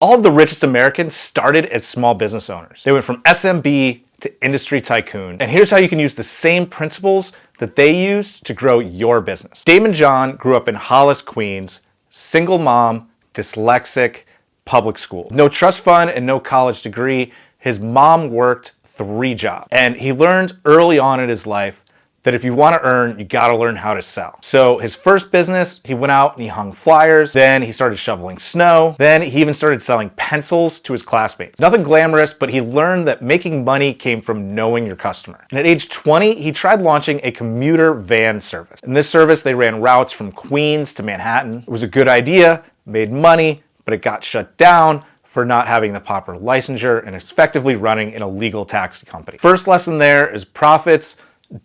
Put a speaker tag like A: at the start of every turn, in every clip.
A: All of the richest Americans started as small business owners. They went from SMB to industry tycoon. And here's how you can use the same principles that they used to grow your business. Daymond John grew up in Hollis, Queens, single mom, dyslexic, public school. No trust fund and no college degree. His mom worked 3 jobs. And he learned early on in his life that if you want to earn, you got to learn how to sell. So his first business, he went out and he hung flyers. Then he started shoveling snow. Then he even started selling pencils to his classmates. Nothing glamorous, but he learned that making money came from knowing your customer. And at age 20, he tried launching a commuter van service. In this service, they ran routes from Queens to Manhattan. It was a good idea, made money, but it got shut down for not having the proper licensure and effectively running an illegal taxi company. First lesson there is profits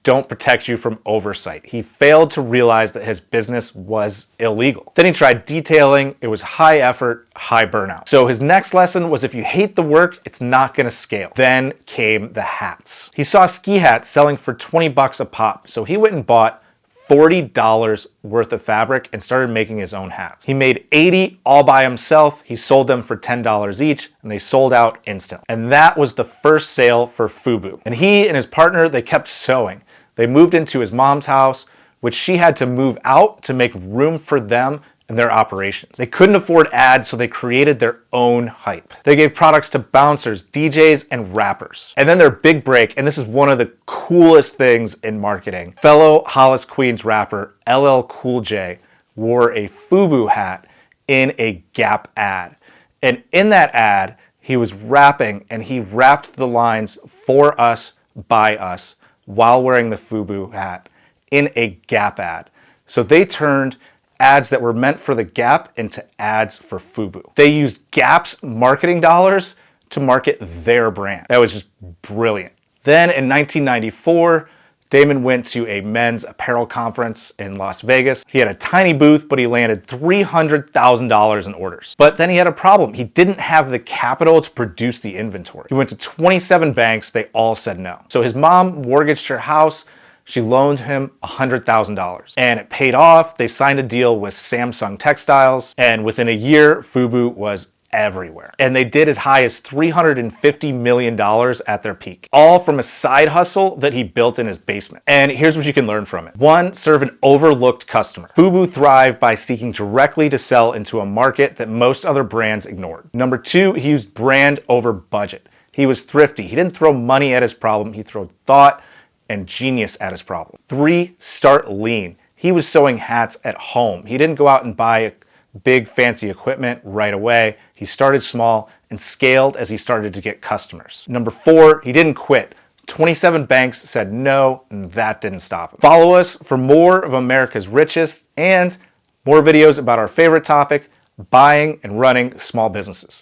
A: don't protect you from oversight. He failed to realize that his business was illegal. Then he tried detailing. It was high effort, high burnout. So his next lesson was if you hate the work, it's not gonna scale. Then came the hats. He saw ski hats selling for 20 bucks a pop. So he went and bought $40 worth of fabric and started making his own hats. He made 80 all by himself. He sold them for $10 each and they sold out instantly. And that was the first sale for Fubu. And he and his partner, they kept sewing. They moved into his mom's house, which she had to move out to make room for them and their operations. They couldn't afford ads, so they created their own hype. They gave products to bouncers, DJs, and rappers. And then their big break, and this is one of the coolest things in marketing, fellow Hollis, Queens rapper LL Cool J wore a Fubu hat in a Gap ad. And in that ad, he was rapping and he rapped the lines "for us, by us" while wearing the Fubu hat in a Gap ad. So they turned ads that were meant for the Gap into ads for Fubu. They used Gap's marketing dollars to market their brand. That was just brilliant. Then in 1994, Daymond went to a men's apparel conference in Las Vegas. He had a tiny booth, but he landed $300,000 in orders. But then he had a problem. He didn't have the capital to produce the inventory. He went to 27 banks. They all said no. So his mom mortgaged her house. She loaned him $100,000 and it paid off. They signed a deal with Samsung Textiles and within a year, Fubu was everywhere. And they did as high as $350 million at their peak, all from a side hustle that he built in his basement. And here's what you can learn from it. 1, serve an overlooked customer. Fubu thrived by seeking directly to sell into a market that most other brands ignored. Number 2, he used brand over budget. He was thrifty. He didn't throw money at his problem. He threw thought and genius at his problem. 3, start lean. He was sewing hats at home. He didn't go out and buy big fancy equipment right away. He started small and scaled as he started to get customers. Number 4, he didn't quit. 27 banks said no, and that didn't stop him. Follow us for more of America's richest and more videos about our favorite topic, buying and running small businesses.